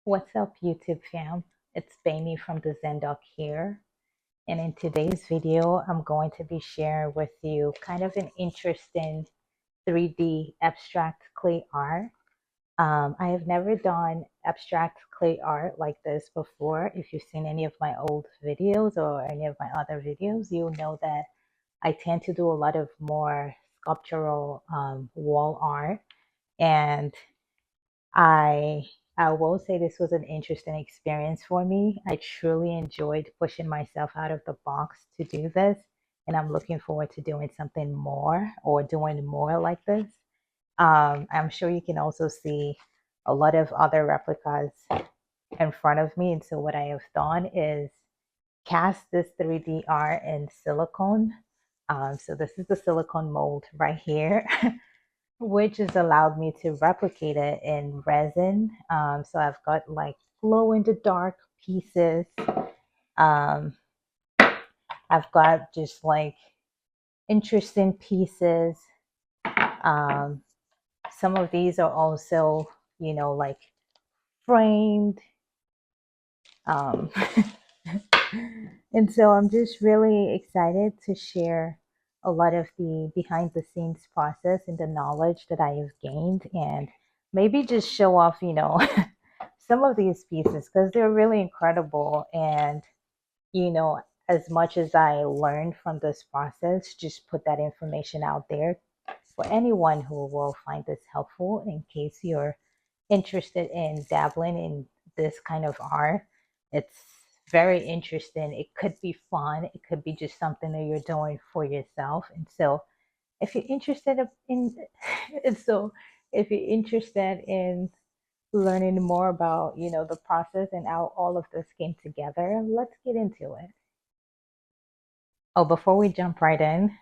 What's up, YouTube fam? It's Baby from TheZenDoc here. And in today's video, I'm going to be sharing with you kind of an interesting 3D abstract clay art. I have never done abstract clay art like this before. If you've seen any of my old videos or any of my other videos, you'll know that I tend to do a lot of more sculptural wall art. And I I will say this was an interesting experience for me. I truly enjoyed pushing myself out of the box to do this, and I'm looking forward to doing something more or doing more like this. I'm sure you can also see a lot of other replicas in front of me. And so what I have done is cast this 3D art in silicone. So this is the silicone mold right here. Which has allowed me to replicate it in resin. So I've got like glow in the dark pieces. Um, I've got just like interesting pieces. Um, some of these are also, like framed. Um, and so I'm just really excited to share a lot of the behind the scenes process and the knowledge that I have gained, and maybe just show off, some of these pieces because they're really incredible. And, you know, as much as I learned from this process, just put that information out there for anyone who will find this helpful in case you're interested in dabbling in this kind of art. It's very interesting. It could be fun. It could be just something that you're doing for yourself. And so if you're interested in and so if you're interested in learning more about, the process and how all of this came together, let's get into it. Oh, before we jump right in,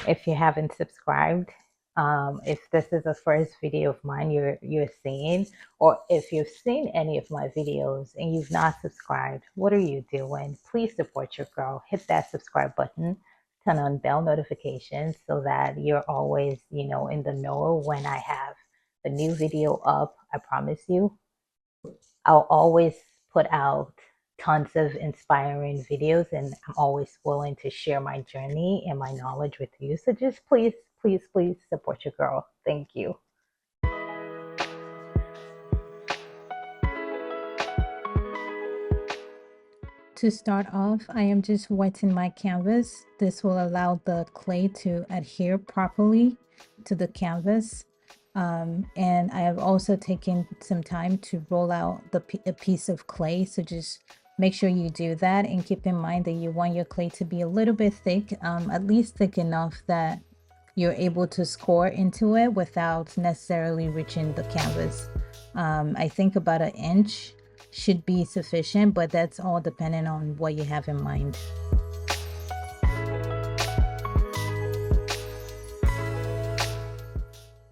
if you haven't subscribed, if this is the first video of mine you're seeing, or if you've seen any of my videos and you've not subscribed, what are you doing? Please support your girl. Hit that subscribe button, turn on bell notifications so that you're always, in the know when I have a new video up. I promise you, I'll always put out tons of inspiring videos, and I'm always willing to share my journey and my knowledge with you. So just please, please, please support your girl. Thank you. To start off, I am just wetting my canvas. This will allow the clay to adhere properly to the canvas. And I have also taken some time to roll out a piece of clay. So just make sure you do that, and keep in mind that you want your clay to be a little bit thick, at least thick enough that you're able to score into it without necessarily reaching the canvas. I think about an inch should be sufficient, but that's all dependent on what you have in mind.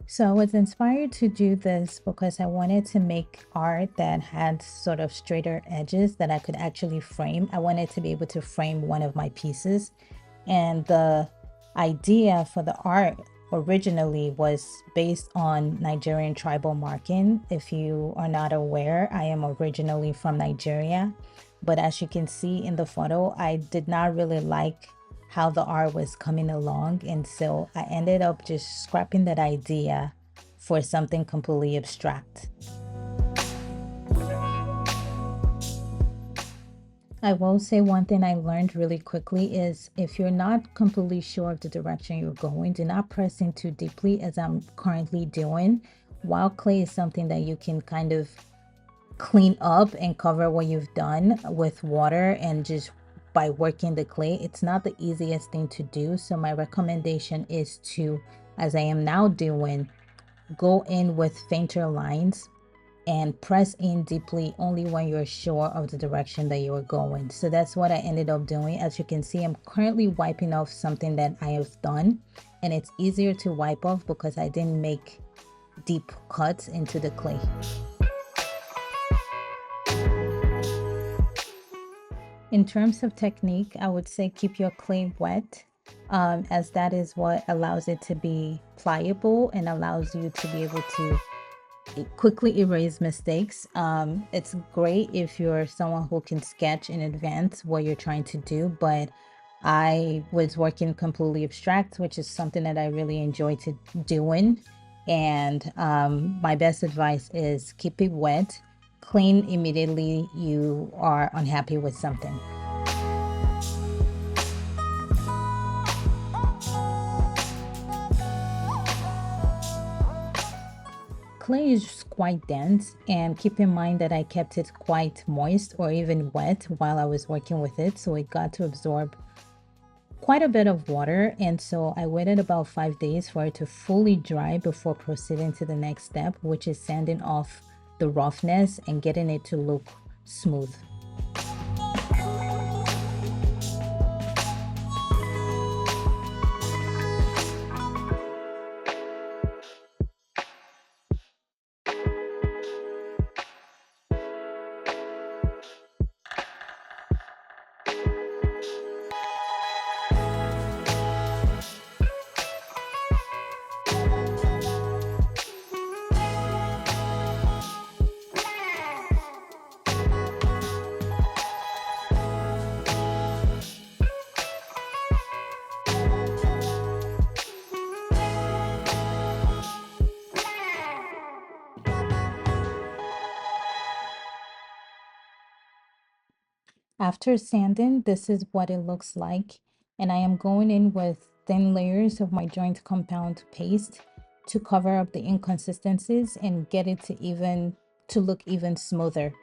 So I was inspired to do this because I wanted to make art that had sort of straighter edges that I could actually frame. I wanted to be able to frame one of my pieces. And the idea for the art originally was based on Nigerian tribal marking. If you are not aware, I am originally from Nigeria. But as you can see in the photo, I did not really like how the art was coming along, and so I ended up just scrapping that idea for something completely abstract. I will say one thing I learned really quickly is if you're not completely sure of the direction you're going, do not press in too deeply, as I'm currently doing. While clay is something that you can kind of clean up and cover what you've done with water and just by working the clay, it's not the easiest thing to do. So my recommendation is to, as I am now doing, go in with fainter lines and press in deeply only when you're sure of the direction that you're going. So that's what I ended up doing. As you can see, I'm currently wiping off something that I have done, and it's easier to wipe off because I didn't make deep cuts into the clay. In terms of technique, I would say keep your clay wet, as that is what allows it to be pliable and allows you to be able to quickly erase mistakes. It's great if you're someone who can sketch in advance what you're trying to do, but I was working completely abstract, which is something that I really enjoy to doing. And my best advice is keep it wet, clean immediately you are unhappy with something. Clay is quite dense, and keep in mind that I kept it quite moist or even wet while I was working with it, so it got to absorb quite a bit of water. And so I waited about 5 days for it to fully dry before proceeding to the next step, which is sanding off the roughness and getting it to look smooth. After sanding, this is what it looks like. And I am going in with thin layers of my joint compound paste to cover up the inconsistencies and get it to look even smoother.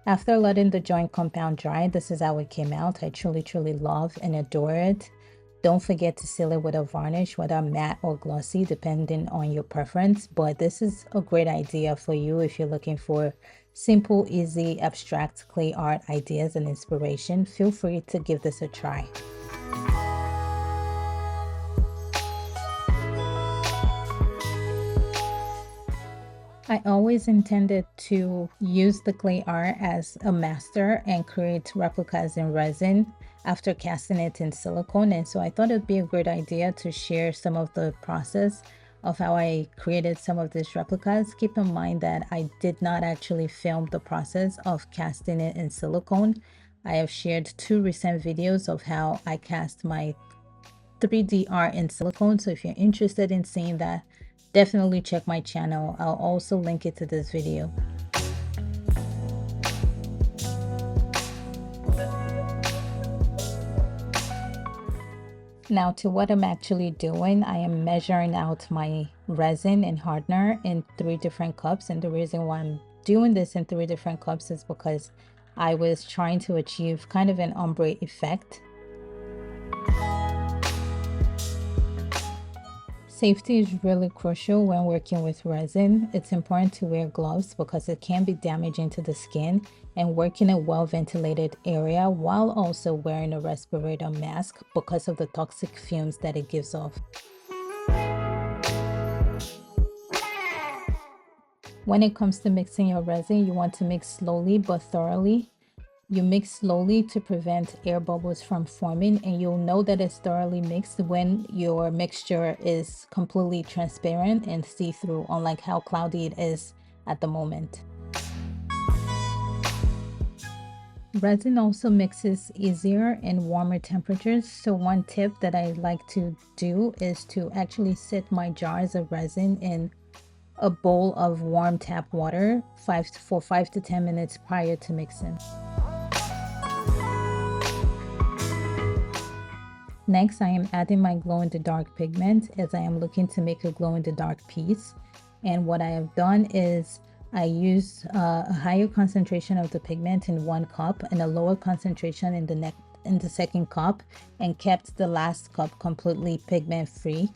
After letting the joint compound dry, this is how it came out. I truly love and adore it. Don't forget to seal it with a varnish, whether matte or glossy, depending on your preference. But this is a great idea for you if you're looking for simple, easy, abstract clay art ideas and inspiration. Feel free to give this a try. I always intended to use the clay art as a master and create replicas in resin after casting it in silicone. And so I thought it'd be a great idea to share some of the process of how I created some of these replicas. Keep in mind that I did not actually film the process of casting it in silicone. I have shared 2 recent videos of how I cast my 3D art in silicone. So if you're interested in seeing that, definitely check my channel. I'll also link it to this video. Now to what I'm actually doing, I am measuring out my resin and hardener in 3 different cups. And the reason why I'm doing this in 3 different cups is because I was trying to achieve kind of an ombre effect. Safety is really crucial when working with resin. It's important to wear gloves because it can be damaging to the skin, and work in a well-ventilated area while also wearing a respirator mask because of the toxic fumes that it gives off. When it comes to mixing your resin, you want to mix slowly but thoroughly. You mix slowly to prevent air bubbles from forming, and you'll know that it's thoroughly mixed when your mixture is completely transparent and see-through, unlike how cloudy it is at the moment. Resin also mixes easier in warmer temperatures, so one tip that I like to do is to actually sit my jars of resin in a bowl of warm tap water for 5 to 10 minutes prior to mixing. Next, I am adding my glow-in-the-dark pigment as I am looking to make a glow-in-the-dark piece. And what I have done is I use a higher concentration of the pigment in 1 cup and a lower concentration in the second cup, and kept the last cup completely pigment free.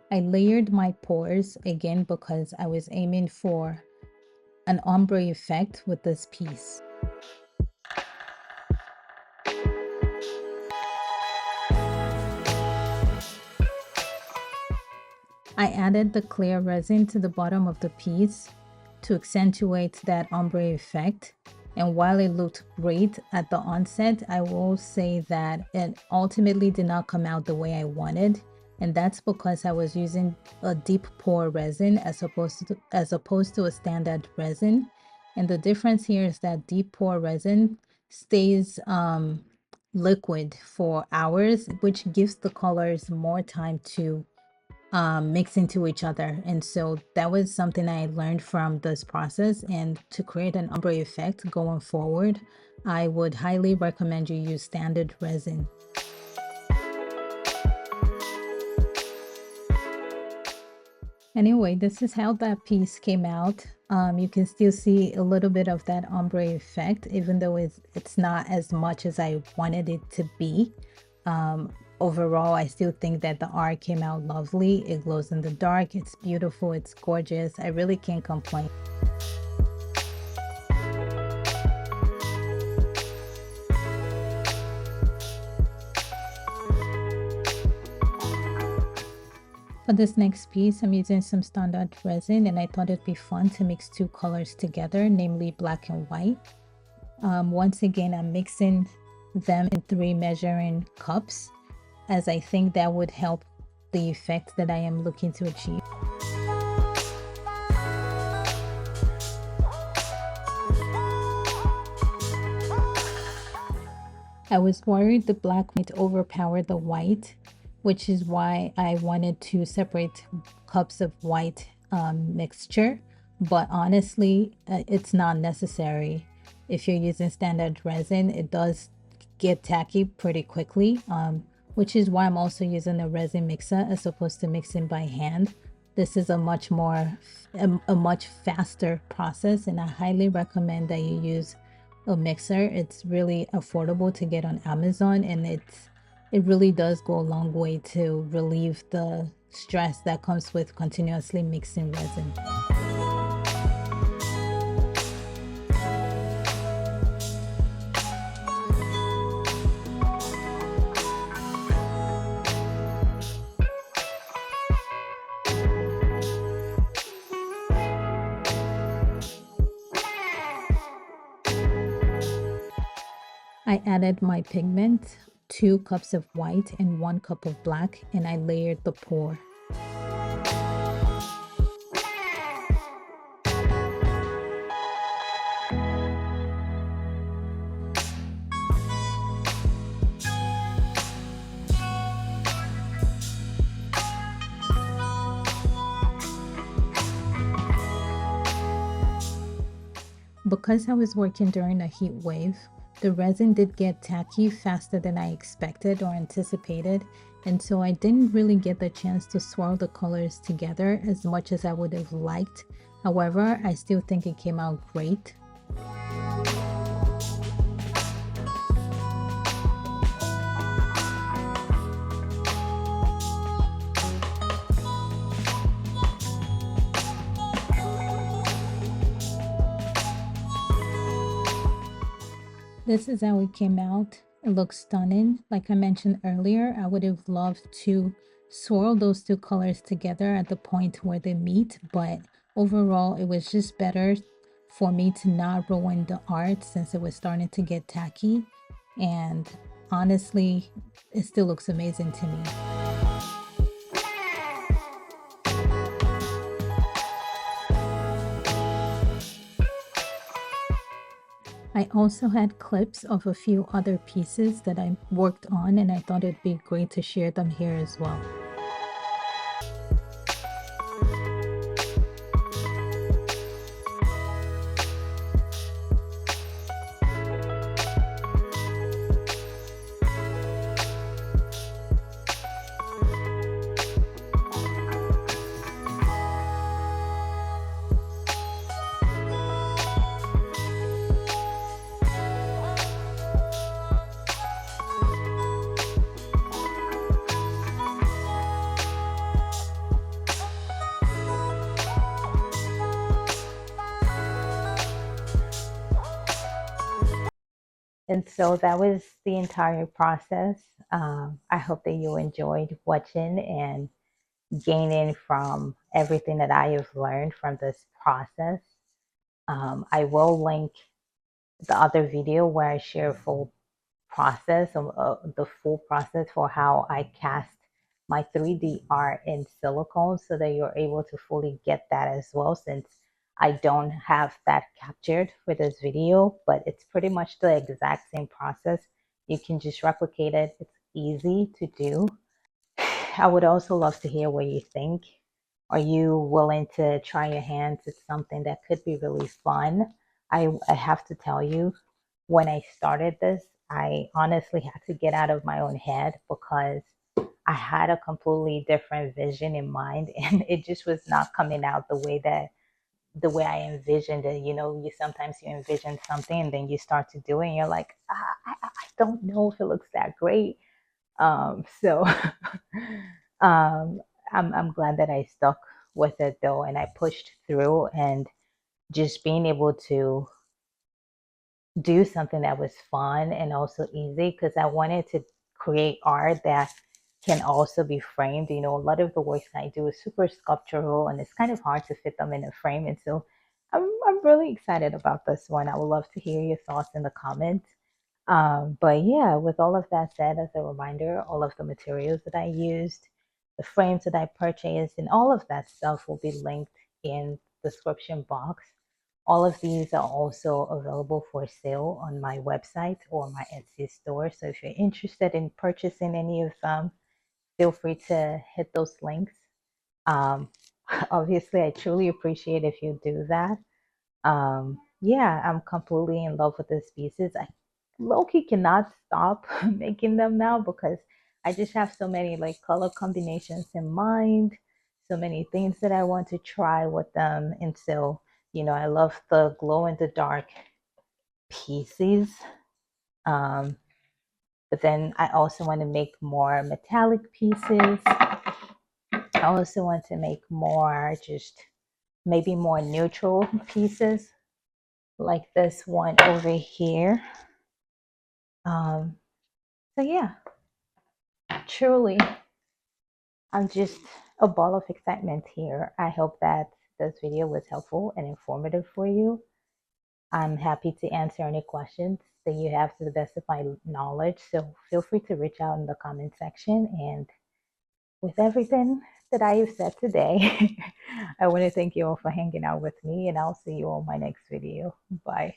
I layered my pours again because I was aiming for an ombre effect with this piece. I added the clear resin to the bottom of the piece to accentuate that ombre effect. And while it looked great at the onset, I will say that it ultimately did not come out the way I wanted. And that's because I was using a deep pour resin as opposed to a standard resin. And the difference here is that deep pour resin stays liquid for hours, which gives the colors more time to mix into each other. And so that was something I learned from this process. And to create an ombre effect going forward, I would highly recommend you use standard resin. Anyway, this is how that piece came out. You can still see a little bit of that ombre effect, even though it's not as much as I wanted it to be. Overall, I still think that the art came out lovely. It glows in the dark. It's beautiful. It's gorgeous. I really can't complain. For this next piece, I'm using some standard resin, and I thought it'd be fun to mix two colors together, namely black and white. Once again, I'm mixing them in 3 measuring cups, as I think that would help the effect that I am looking to achieve. I was worried the black might overpower the white, which is why I wanted to separate cups of white mixture. But honestly, it's not necessary. If you're using standard resin, it does get tacky pretty quickly, which is why I'm also using a resin mixer as opposed to mixing by hand. This is a much faster process, and I highly recommend that you use a mixer. It's really affordable to get on Amazon, and it really does go a long way to relieve the stress that comes with continuously mixing resin. I added my pigment, 2 cups of white and 1 cup of black, and I layered the pour. Because I was working during a heat wave, the resin did get tacky faster than I expected or anticipated, and so I didn't really get the chance to swirl the colors together as much as I would have liked. However, I still think it came out great. This is how it came out. It looks stunning. Like I mentioned earlier, I would have loved to swirl those 2 colors together at the point where they meet, but overall it was just better for me to not ruin the art since it was starting to get tacky. And honestly, it still looks amazing to me. I also had clips of a few other pieces that I worked on, and I thought it'd be great to share them here as well. And so that was the entire process. I hope that you enjoyed watching, and gaining from everything that I have learned from this process. I will link the other video where I share full process of the full process for how I cast my 3D art in silicone so that you're able to fully get that as well, since I don't have that captured for this video, but it's pretty much the exact same process. You can just replicate it. It's easy to do. I would also love to hear what you think. Are you willing to try your hands? It's something that could be really fun. I have to tell you, when I started this, I honestly had to get out of my own head because I had a completely different vision in mind and it just was not coming out the way I envisioned it. You know, you sometimes you envision something and then you start to do it and you're like, I don't know if it looks that great. So um, I'm glad that I stuck with it though, and I pushed through, and just being able to do something that was fun and also easy, because I wanted to create art that can also be framed. You know, a lot of the works I do is super sculptural and it's kind of hard to fit them in a frame. And so I'm really excited about this one. I would love to hear your thoughts in the comments. But yeah, with all of that said, as a reminder, all of the materials that I used, the frames that I purchased, and all of that stuff will be linked in the description box. All of these are also available for sale on my website or my Etsy store. So if you're interested in purchasing any of them, feel free to hit those links. Um, Obviously, I truly appreciate if you do that. Yeah, I'm completely in love with these pieces. I low-key cannot stop making them now because I just have so many like color combinations in mind, so many things that I want to try with them. And so, you know, I love the glow in the dark pieces. Um, but then I also want to make more metallic pieces. I also want to make more just maybe more neutral pieces like this one over here. Um, so yeah, truly, I'm just a ball of excitement here. I hope that this video was helpful and informative for you. I'm happy to answer any questions that you have to the best of my knowledge. So feel free to reach out in the comment section. And with everything that I have said today, I want to thank you all for hanging out with me, and I'll see you on my next video. Bye.